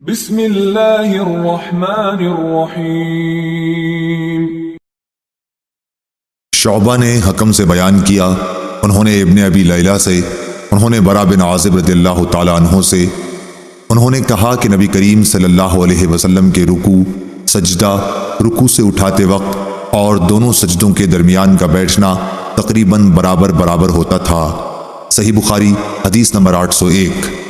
بسم اللہ الرحمن الرحیم۔ شعبہ نے حکم سے بیان کیا، انہوں نے ابن ابی لیلہ سے، انہوں نے برا بن عازب رضی اللہ تعالیٰ عنہ سے، انہوں نے کہا کہ نبی کریم صلی اللہ علیہ وسلم کے رکوع، سجدہ، رکوع سے اٹھاتے وقت اور دونوں سجدوں کے درمیان کا بیٹھنا تقریباً برابر ہوتا تھا۔ صحیح بخاری حدیث نمبر 801۔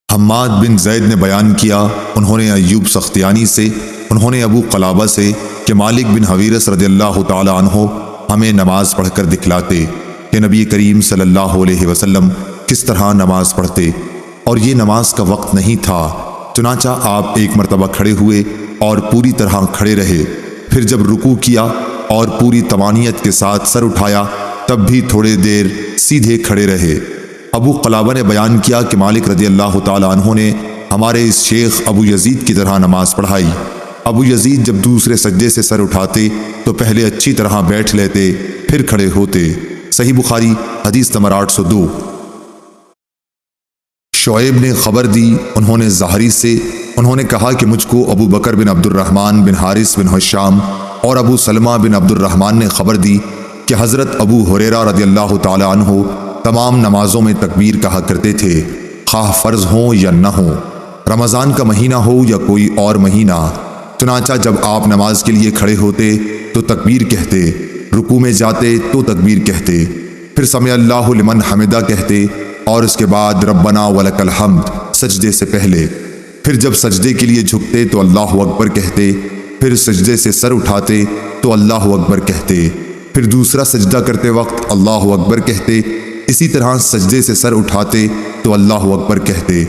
حماد بن زید نے بیان کیا، انہوں نے ایوب سختیانی سے، انہوں نے ابو قلابہ سے کہ مالک بن حویرث رضی اللہ تعالی عنہ ہمیں نماز پڑھ کر دکھلاتے کہ نبی کریم صلی اللہ علیہ وسلم کس طرح نماز پڑھتے، اور یہ نماز کا وقت نہیں تھا، چنانچہ آپ ایک مرتبہ کھڑے ہوئے اور پوری طرح کھڑے رہے، پھر جب رکوع کیا اور پوری طمانینت کے ساتھ سر اٹھایا تب بھی تھوڑے دیر سیدھے کھڑے رہے۔ ابو قلابہ نے بیان کیا کہ مالک رضی اللہ تعالی عنہ نے ہمارے اس شیخ ابو یزید کی طرح نماز پڑھائی۔ ابو یزید جب دوسرے سجدے سے سر اٹھاتے تو پہلے اچھی طرح بیٹھ لیتے، پھر کھڑے ہوتے۔ صحیح بخاری حدیث نمبر 802۔ شعیب نے خبر دی، انہوں نے زہری سے، انہوں نے کہا کہ مجھ کو ابو بکر بن عبد الرحمن بن حارث بن حشام اور ابو سلمہ بن عبد الرحمن نے خبر دی کہ حضرت ابو ہریرہ رضی اللہ تعالی عنہ تمام نمازوں میں تکبیر کہا کرتے تھے، خواہ فرض ہوں یا نہ ہوں، رمضان کا مہینہ ہو یا کوئی اور مہینہ۔ چنانچہ جب آپ نماز کے لیے کھڑے ہوتے تو تکبیر کہتے، رکوع میں جاتے تو تکبیر کہتے، پھر سمع اللہ لمن حمدہ کہتے، اور اس کے بعد ربنا ولک الحمد سجدے سے پہلے، پھر جب سجدے کے لیے جھکتے تو اللہ اکبر کہتے، پھر سجدے سے سر اٹھاتے تو اللہ اکبر کہتے، پھر دوسرا سجدہ کرتے وقت اللہ اکبر کہتے، اسی طرح سجدے سے سر اٹھاتے تو اللہ اکبر کہتے۔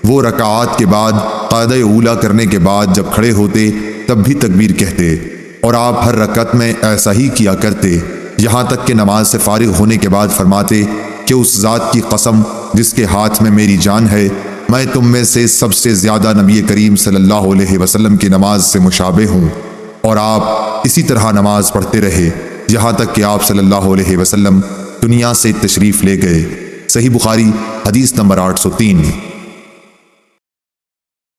وہ رکعات کے بعد قاعدہ اولا کرنے کے بعد جب کھڑے ہوتے تب بھی تکبیر کہتے، اور آپ ہر رکعت میں ایسا ہی کیا کرتے، یہاں تک کہ نماز سے فارغ ہونے کے بعد فرماتے کہ اس ذات کی قسم جس کے ہاتھ میں میری جان ہے، میں تم میں سے سب سے زیادہ نبی کریم صلی اللہ علیہ وسلم کی نماز سے مشابہ ہوں، اور آپ اسی طرح نماز پڑھتے رہے یہاں تک کہ آپ صلی اللہ علیہ وسلم دنیا سے تشریف لے گئے۔ صحیح بخاری حدیث نمبر 803۔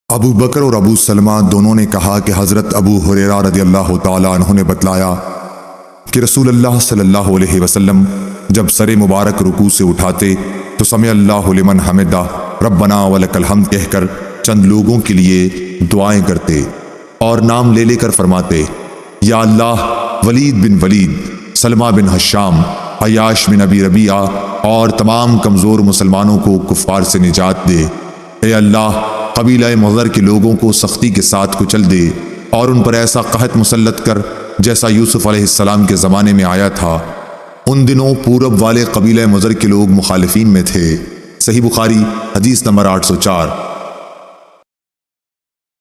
ابو بکر اور ابو سلمہ دونوں نے کہا کہ حضرت ابو ہریرہ رضی اللہ تعالی عنہ نے بتلایا کہ رسول اللہ صلی اللہ علیہ وسلم جب سر مبارک رکوع سے اٹھاتے تو سمع اللہ لمن حمدہ ربنا ولک الحمد کہہ کر چند لوگوں کے لیے دعائیں کرتے اور نام لے لے کر فرماتے، یا اللہ ولید بن ولید، سلمہ بن حشام، عیاش بن ابی ربیعہ اور تمام کمزور مسلمانوں کو کفار سے نجات دے۔ اے اللہ قبیلہ مضر کے لوگوں کو سختی کے ساتھ کچل دے اور ان پر ایسا قحط مسلط کر جیسا یوسف علیہ السلام کے زمانے میں آیا تھا۔ ان دنوں پورب والے قبیلہ مضر کے لوگ مخالفین میں تھے۔ صحیح بخاری حدیث نمبر 804۔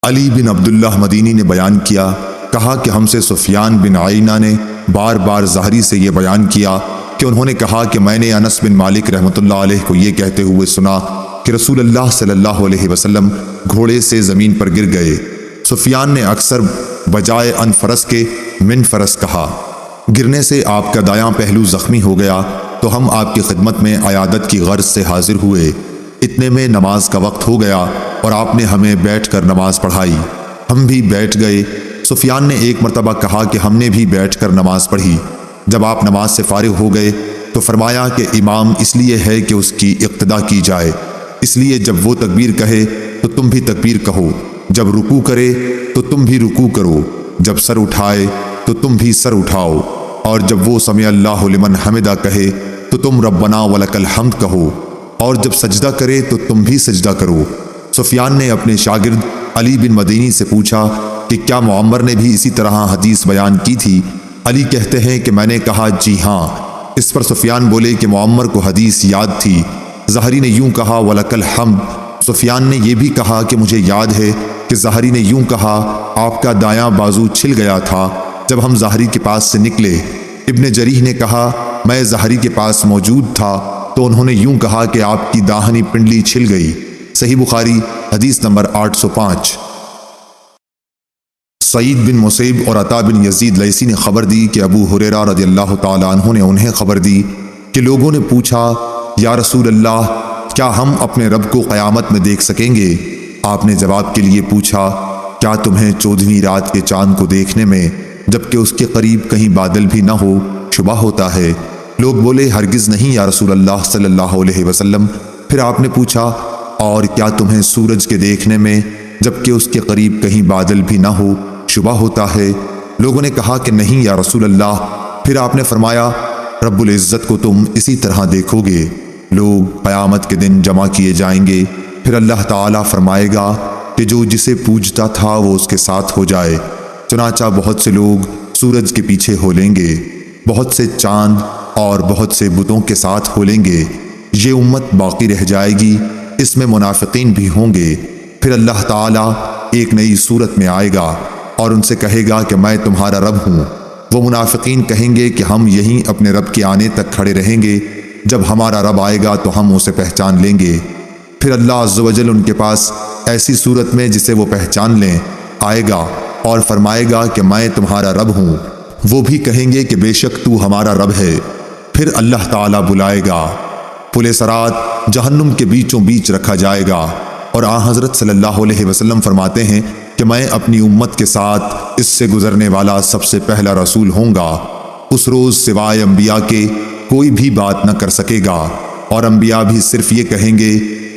علی بن عبداللہ مدینی نے بیان کیا، کہا کہ ہم سے سفیان بن عینہ نے بار بار زہری سے یہ بیان کیا کہ انہوں نے کہا کہ میں نے انس بن مالک رحمۃ اللہ علیہ کو یہ کہتے ہوئے سنا کہ رسول اللہ صلی اللہ علیہ وسلم گھوڑے سے زمین پر گر گئے۔ سفیان نے اکثر بجائے ان فرس کے من فرس کہا۔ گرنے سے آپ کا دایاں پہلو زخمی ہو گیا تو ہم آپ کی خدمت میں عیادت کی غرض سے حاضر ہوئے، اتنے میں نماز کا وقت ہو گیا اور آپ نے ہمیں بیٹھ کر نماز پڑھائی، ہم بھی بیٹھ گئے۔ سفیان نے ایک مرتبہ کہا کہ ہم نے بھی بیٹھ کر نماز پڑھی۔ جب آپ نماز سے فارغ ہو گئے تو فرمایا کہ امام اس لیے ہے کہ اس کی اقتدا کی جائے، اس لیے جب وہ تکبیر کہے تو تم بھی تکبیر کہو، جب رکوع کرے تو تم بھی رکوع کرو، جب سر اٹھائے تو تم بھی سر اٹھاؤ، اور جب وہ سمع اللہ لمن حمدہ کہے تو تم ربنا ولک الحمد کہو، اور جب سجدہ کرے تو تم بھی سجدہ کرو۔ سفیان نے اپنے شاگرد علی بن مدینی سے پوچھا کہ کیا معمر نے بھی اسی طرح حدیث بیان کی تھی؟ علی کہتے ہیں کہ میں نے کہا جی ہاں۔ اس پر سفیان بولے کہ معمر کو حدیث یاد تھی۔ زہری نے یوں کہا ولک الحمد۔ سفیان نے یہ بھی کہا کہ مجھے یاد ہے کہ زہری نے یوں کہا آپ کا دایاں بازو چھل گیا تھا جب ہم زہری کے پاس سے نکلے۔ ابن جریح نے کہا میں زہری کے پاس موجود تھا تو انہوں نے یوں کہا کہ آپ کی داہنی پنڈلی چھل گئی۔ صحیح بخاری حدیث نمبر 805۔ سعید بن مسیب اور عطا بن یزید لیثی نے خبر دی کہ ابو ہریرہ رضی اللہ تعالی عنہ نے انہیں خبر دی کہ لوگوں نے پوچھا، یا رسول اللہ کیا ہم اپنے رب کو قیامت میں دیکھ سکیں گے؟ آپ نے جواب کے لیے پوچھا، کیا تمہیں 14ویں رات کے چاند کو دیکھنے میں جبکہ اس کے قریب کہیں بادل بھی نہ ہو شبہ ہوتا ہے؟ لوگ بولے، ہرگز نہیں یا رسول اللہ صلی اللہ علیہ وسلم۔ پھر آپ نے پوچھا، اور کیا تمہیں سورج کے دیکھنے میں جبکہ اس کے قریب کہیں بادل بھی نہ ہو شبہ ہوتا ہے؟ لوگوں نے کہا کہ نہیں یا رسول اللہ۔ پھر آپ نے فرمایا، رب العزت کو تم اسی طرح دیکھو گے۔ لوگ قیامت کے دن جمع کیے جائیں گے، پھر اللہ تعالیٰ فرمائے گا کہ جو جسے پوجتا تھا وہ اس کے ساتھ ہو جائے۔ چنانچہ بہت سے لوگ سورج کے پیچھے ہو لیں گے، بہت سے چاند اور بہت سے بتوں کے ساتھ ہو لیں گے۔ یہ امت باقی رہ جائے گی، اس میں منافقین بھی ہوں گے۔ پھر اللہ تعالیٰ ایک نئی صورت میں آئے گا اور ان سے کہے گا کہ میں تمہارا رب ہوں۔ وہ منافقین کہیں گے کہ ہم یہیں اپنے رب کے آنے تک کھڑے رہیں گے، جب ہمارا رب آئے گا تو ہم اسے پہچان لیں گے۔ پھر اللہ عز و جل ان کے پاس ایسی صورت میں جسے وہ پہچان لیں آئے گا اور فرمائے گا کہ میں تمہارا رب ہوں۔ وہ بھی کہیں گے کہ بے شک تو ہمارا رب ہے۔ پھر اللہ تعالیٰ بلائے گا، پل صراط جہنم کے بیچوں بیچ رکھا جائے گا، اور حضرت صلی اللہ علیہ وسلم فرماتے ہیں کہ میں اپنی امت کے ساتھ اس سے گزرنے والا سب سے پہلا رسول ہوں گا۔ اس روز سوائے انبیاء کے کوئی بھی بات نہ کر سکے گا، اور انبیاء بھی صرف یہ کہیں گے،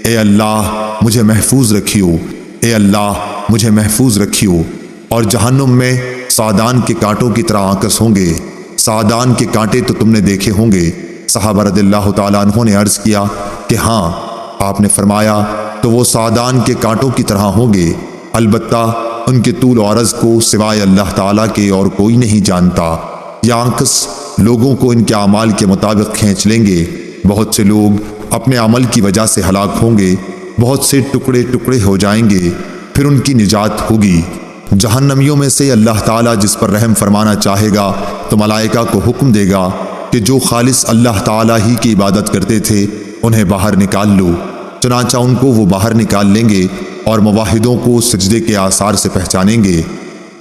اے اللہ مجھے محفوظ رکھیو، اے اللہ مجھے محفوظ رکھیو۔ اور جہنم میں سادان کے کانٹوں کی طرح آکس ہوں گے۔ سادان کے کانٹے تو تم نے دیکھے ہوں گے۔ صحابہ رضی اللہ تعالیٰ عنہ نے عرض کیا کہ ہاں۔ آپ نے فرمایا، تو وہ سادان کے کانٹوں کی طرح ہوں گے، البتہ ان کے طول و عرض کو سوائے اللہ تعالیٰ کے اور کوئی نہیں جانتا۔ یہ آنکس لوگوں کو ان کے اعمال کے مطابق کھینچ لیں گے۔ بہت سے لوگ اپنے عمل کی وجہ سے ہلاک ہوں گے، بہت سے ٹکڑے ٹکڑے ہو جائیں گے، پھر ان کی نجات ہوگی۔ جہنمیوں میں سے اللہ تعالیٰ جس پر رحم فرمانا چاہے گا تو ملائکہ کو حکم دے گا کہ جو خالص اللہ تعالیٰ ہی کی عبادت کرتے تھے انہیں باہر نکال لو۔ چنانچہ ان کو وہ باہر نکال لیں گے اور موحدوں کو سجدے کے آثار سے پہچانیں گے۔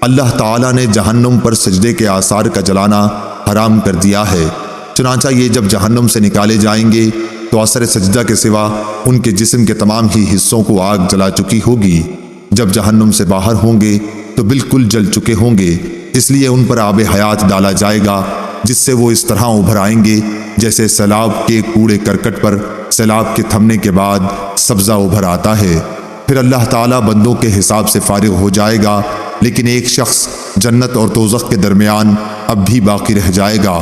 اللہ تعالیٰ نے جہنم پر سجدے کے آثار کا جلانا حرام کر دیا ہے۔ چنانچہ یہ جب جہنم سے نکالے جائیں گے تو اثر سجدہ کے سوا ان کے جسم کے تمام ہی حصوں کو آگ جلا چکی ہوگی۔ جب جہنم سے باہر ہوں گے تو بالکل جل چکے ہوں گے، اس لیے ان پر آب حیات ڈالا جائے گا، جس سے وہ اس طرح ابھر آئیں گے جیسے سیلاب کے کوڑے کرکٹ پر سیلاب کے تھمنے کے بعد سبزہ ابھر آتا ہے۔ پھر اللہ تعالیٰ بندوں کے حساب سے فارغ ہو جائے گا، لیکن ایک شخص جنت اور دوزخ کے درمیان اب بھی باقی رہ جائے گا۔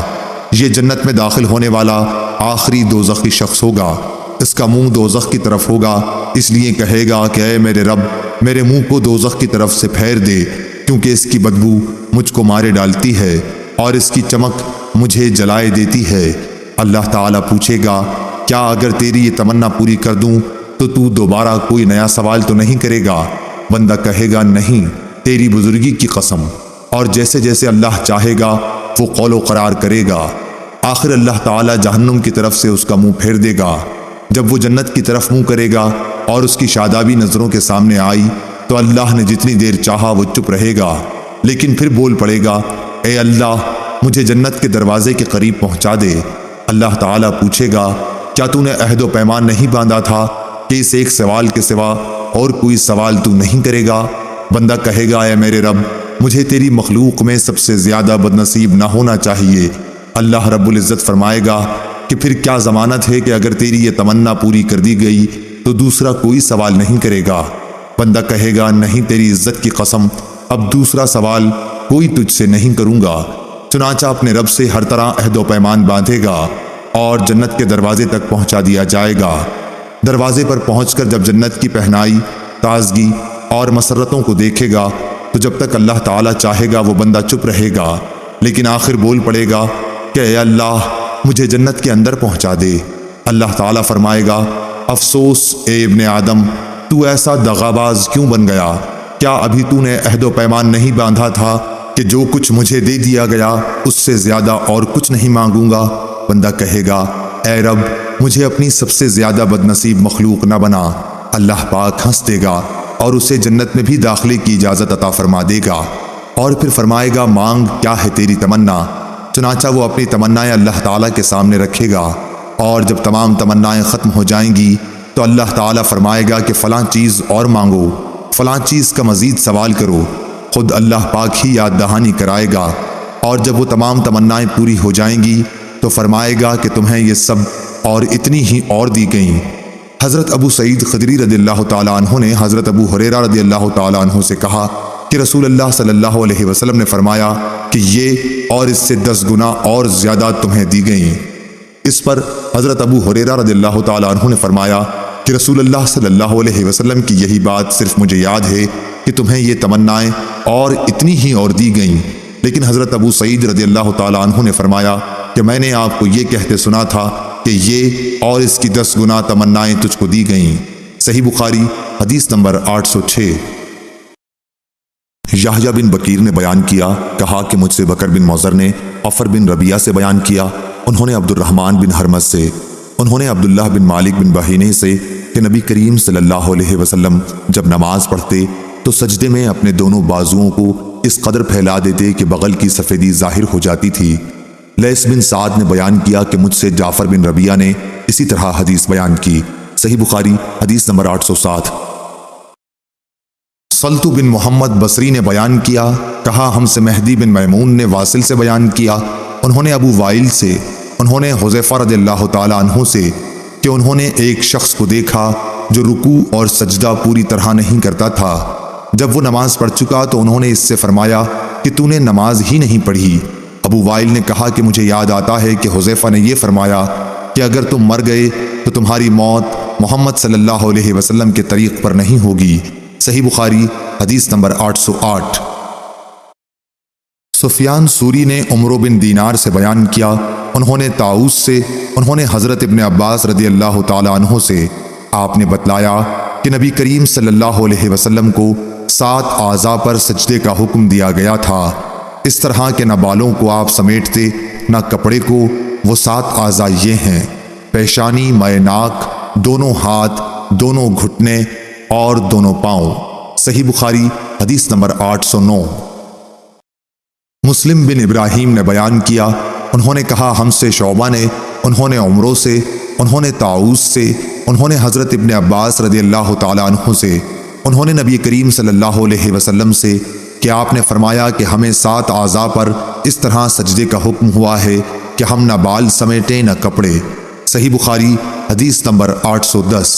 یہ جنت میں داخل ہونے والا آخری دوزخی شخص ہوگا۔ اس کا منہ دوزخ کی طرف ہوگا، اس لیے کہے گا کہ اے میرے رب، میرے منہ کو دوزخ کی طرف سے پھیر دے، کیونکہ اس کی بدبو مجھ کو مارے ڈالتی ہے اور اس کی چمک مجھے جلائے دیتی ہے۔ اللہ تعالیٰ پوچھے گا، کیا اگر تیری یہ تمنا پوری کر دوں تو دوبارہ کوئی نیا سوال تو نہیں کرے گا؟ بندہ کہے گا، نہیں، تیری بزرگی کی قسم۔ اور جیسے جیسے اللہ چاہے گا وہ قول و قرار کرے گا۔ آخر اللہ تعالیٰ جہنم کی طرف سے اس کا منہ پھیر دے گا۔ جب وہ جنت کی طرف منہ کرے گا اور اس کی شادابی نظروں کے سامنے آئی تو اللہ نے جتنی دیر چاہا وہ چپ رہے گا، لیکن پھر بول پڑے گا، اے اللہ مجھے جنت کے دروازے کے قریب پہنچا دے۔ اللہ تعالیٰ پوچھے گا، کیا تو نے عہد و پیمان نہیں باندھا تھا کہ اس ایک سوال کے سوا اور کوئی سوال تو نہیں کرے گا؟ بندہ کہے گا، اے میرے رب، مجھے تیری مخلوق میں سب سے زیادہ بدنصیب نہ ہونا چاہیے۔ اللہ رب العزت فرمائے گا کہ پھر کیا ضمانت ہے کہ اگر تیری یہ تمنا پوری کر دی گئی تو دوسرا کوئی سوال نہیں کرے گا؟ بندہ کہے گا، نہیں، تیری عزت کی قسم، اب دوسرا سوال کوئی تجھ سے نہیں کروں گا۔ چنانچہ اپنے رب سے ہر طرح عہد و پیمان باندھے گا اور جنت کے دروازے تک پہنچا دیا جائے گا۔ دروازے پر پہنچ کر جب جنت کی پہنائی، تازگی اور مسرتوں کو دیکھے گا تو جب تک اللہ تعالیٰ چاہے گا وہ بندہ چپ رہے گا، لیکن آخر بول پڑے گا کہ اے اللہ مجھے جنت کے اندر پہنچا دے۔ اللہ تعالیٰ فرمائے گا، افسوس اے ابن آدم، تو ایسا دغاباز کیوں بن گیا؟ کیا ابھی تو نے عہد و پیمان نہیں باندھا تھا کہ جو کچھ مجھے دے دیا گیا اس سے زیادہ اور کچھ نہیں مانگوں گا؟ بندہ کہے گا، اے رب مجھے اپنی سب سے زیادہ بدنصیب مخلوق نہ بنا۔ اللہ پاک ہنس دے گا اور اسے جنت میں بھی داخلے کی اجازت عطا فرما دے گا، اور پھر فرمائے گا، مانگ، کیا ہے تیری تمنا؟ چنانچہ وہ اپنی تمنائیں اللہ تعالیٰ کے سامنے رکھے گا، اور جب تمام تمنائیں ختم ہو جائیں گی تو اللہ تعالیٰ فرمائے گا کہ فلاں چیز اور مانگو، فلاں چیز کا مزید سوال کرو، خود اللہ پاک ہی یاد دہانی کرائے گا، اور جب وہ تمام تمنائیں پوری ہو جائیں گی تو فرمائے گا کہ تمہیں یہ سب اور اتنی ہی اور دی گئیں۔ حضرت ابو سعید خدری رضی اللہ تعالیٰ عنہ نے حضرت ابو ہریرہ رضی اللہ تعالیٰ عنہ سے کہا کہ رسول اللہ صلی اللہ علیہ وسلم نے فرمایا کہ یہ اور اس سے 10 گنا اور زیادہ تمہیں دی گئیں۔ اس پر حضرت ابو ہریرہ رضی اللہ تعالیٰ عنہ نے فرمایا کہ رسول اللہ صلی اللہ علیہ وسلم کی یہی بات صرف مجھے یاد ہے کہ تمہیں یہ تمنائیں اور اتنی ہی اور دی گئیں، لیکن حضرت ابو سعید رضی اللہ تعالیٰ عنہ نے فرمایا کہ میں نے آپ کو یہ کہتے سنا تھا کہ یہ اور اس کی 10 گنا تمنائیں تجھ کو دی گئیں۔ صحیح بخاری حدیث نمبر 806۔ یحییٰ بن بکیر نے بیان کیا، کہا کہ مجھ سے بکر بن موزر نے عفر بن ربیعہ سے بیان کیا، انہوں نے عبد الرحمن بن حرمز سے، انہوں نے عبداللہ بن مالک بن بحینے سے کہ نبی کریم صلی اللہ علیہ وسلم جب نماز پڑھتے تو سجدے میں اپنے دونوں بازوؤں کو اس قدر پھیلا دیتے کہ بغل کی سفیدی ظاہر ہو جاتی تھی۔ لیث بن سعد نے بیان کیا کہ مجھ سے جعفر بن ربیعہ نے اسی طرح حدیث بیان کی۔ صحیح بخاری حدیث نمبر 807۔ سلط بن محمد بصری نے بیان کیا، کہا ہم سے مہدی بن میمون نے واصل سے بیان کیا، انہوں نے ابو وائل سے، انہوں نے حذیفہ رضی اللہ تعالیٰ عنہ سے کہ انہوں نے ایک شخص کو دیکھا جو رکوع اور سجدہ پوری طرح نہیں کرتا تھا۔ جب وہ نماز پڑھ چکا تو انہوں نے اس سے فرمایا کہ تو نے نماز ہی نہیں پڑھی۔ ابو وائل نے کہا کہ مجھے یاد آتا ہے کہ حذیفہ نے یہ فرمایا کہ اگر تم مر گئے تو تمہاری موت محمد صلی اللہ علیہ وسلم کے طریق پر نہیں ہوگی۔ صحیح بخاری حدیث نمبر 808۔ سفیان سوری نے عمرو بن دینار سے بیان کیا، انہوں نے طاؤس سے، انہوں نے حضرت ابن عباس رضی اللہ تعالیٰ عنہ سے، آپ نے بتلایا کہ نبی کریم صلی اللہ علیہ وسلم کو 7 اعضاء پر سجدے کا حکم دیا گیا تھا، اس طرح کہ نہ بالوں کو آپ سمیٹتے نہ کپڑے کو۔ وہ 7 اعضاء یہ ہیں: پیشانی، مئے ناک، دونوں ہاتھ، دونوں گھٹنے اور دونوں پاؤں۔ صحیح بخاری حدیث نمبر 809۔ مسلم بن ابراہیم نے بیان کیا، انہوں نے کہا ہم سے شعبہ نے، انہوں نے عمرو سے، انہوں نے طاؤس سے، انہوں نے حضرت ابن عباس رضی اللہ تعالیٰ عنہ سے، انہوں نے نبی کریم صلی اللہ علیہ وسلم سے کہ آپ نے فرمایا کہ ہمیں 7 اعضاء پر اس طرح سجدے کا حکم ہوا ہے کہ ہم نہ بال سمیٹیں نہ کپڑے۔ صحیح بخاری حدیث نمبر 810۔